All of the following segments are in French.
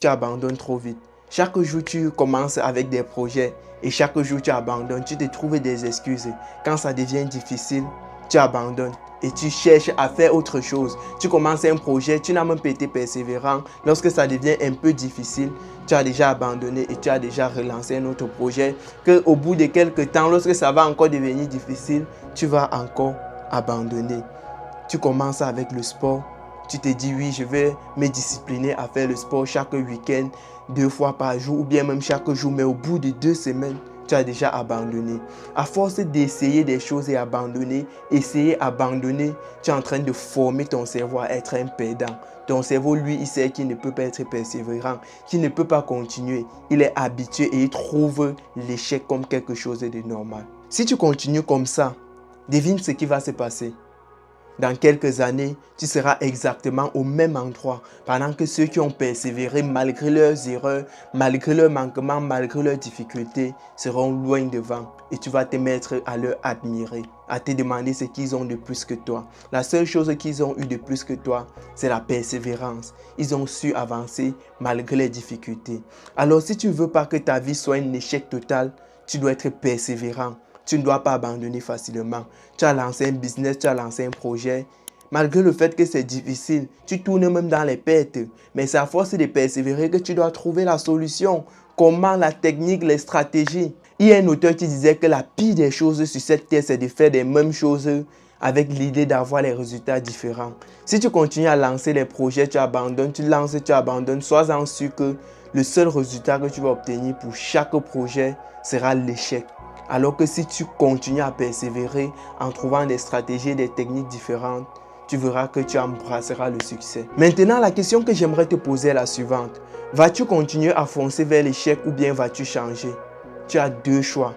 tu abandonnes trop vite. Chaque jour, tu commences avec des projets et chaque jour, tu abandonnes. Tu te trouves des excuses. Quand ça devient difficile, tu abandonnes et tu cherches à faire autre chose. Tu commences un projet, tu n'as même pas été persévérant. Lorsque ça devient un peu difficile, tu as déjà abandonné et tu as déjà relancé un autre projet qu'au bout de quelques temps, lorsque ça va encore devenir difficile, tu vas encore abandonner. Tu commences avec le sport. Tu te dis oui, je vais me discipliner à faire le sport chaque week-end, 2 fois par jour ou bien même chaque jour. Mais au bout de 2 semaines, tu as déjà abandonné. À force d'essayer des choses et abandonner, abandonner, tu es en train de former ton cerveau à être un perdant. Ton cerveau, lui, il sait qu'il ne peut pas être persévérant, qu'il ne peut pas continuer. Il est habitué et il trouve l'échec comme quelque chose de normal. Si tu continues comme ça, devine ce qui va se passer. Dans quelques années, tu seras exactement au même endroit pendant que ceux qui ont persévéré malgré leurs erreurs, malgré leurs manquements, malgré leurs difficultés, seront loin devant et tu vas te mettre à leur admirer, à te demander ce qu'ils ont de plus que toi. La seule chose qu'ils ont eu de plus que toi, c'est la persévérance. Ils ont su avancer malgré les difficultés. Alors si tu ne veux pas que ta vie soit un échec total, tu dois être persévérant. Tu ne dois pas abandonner facilement. Tu as lancé un business, tu as lancé un projet. Malgré le fait que c'est difficile, tu tournes même dans les pertes. Mais c'est à force de persévérer que tu dois trouver la solution. Comment, la technique, les stratégies. Il y a un auteur qui disait que la pire des choses sur cette terre, c'est de faire les mêmes choses avec l'idée d'avoir les résultats différents. Si tu continues à lancer les projets, tu abandonnes, tu lances, tu abandonnes, sois-en sûr que le seul résultat que tu vas obtenir pour chaque projet sera l'échec. Alors que si tu continues à persévérer en trouvant des stratégies, des techniques différentes, tu verras que tu embrasseras le succès. Maintenant, la question que j'aimerais te poser est la suivante. Vas-tu continuer à foncer vers l'échec ou bien vas-tu changer? Tu as 2 choix.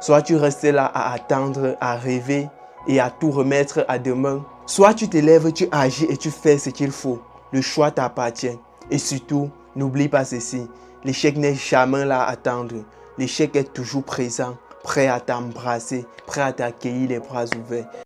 Soit tu restes là à attendre, à rêver et à tout remettre à demain. Soit tu te lèves, tu agis et tu fais ce qu'il faut. Le choix t'appartient. Et surtout, n'oublie pas ceci. L'échec n'est jamais là à attendre. L'échec est toujours présent, prêt à t'embrasser, prêt à t'accueillir les bras ouverts.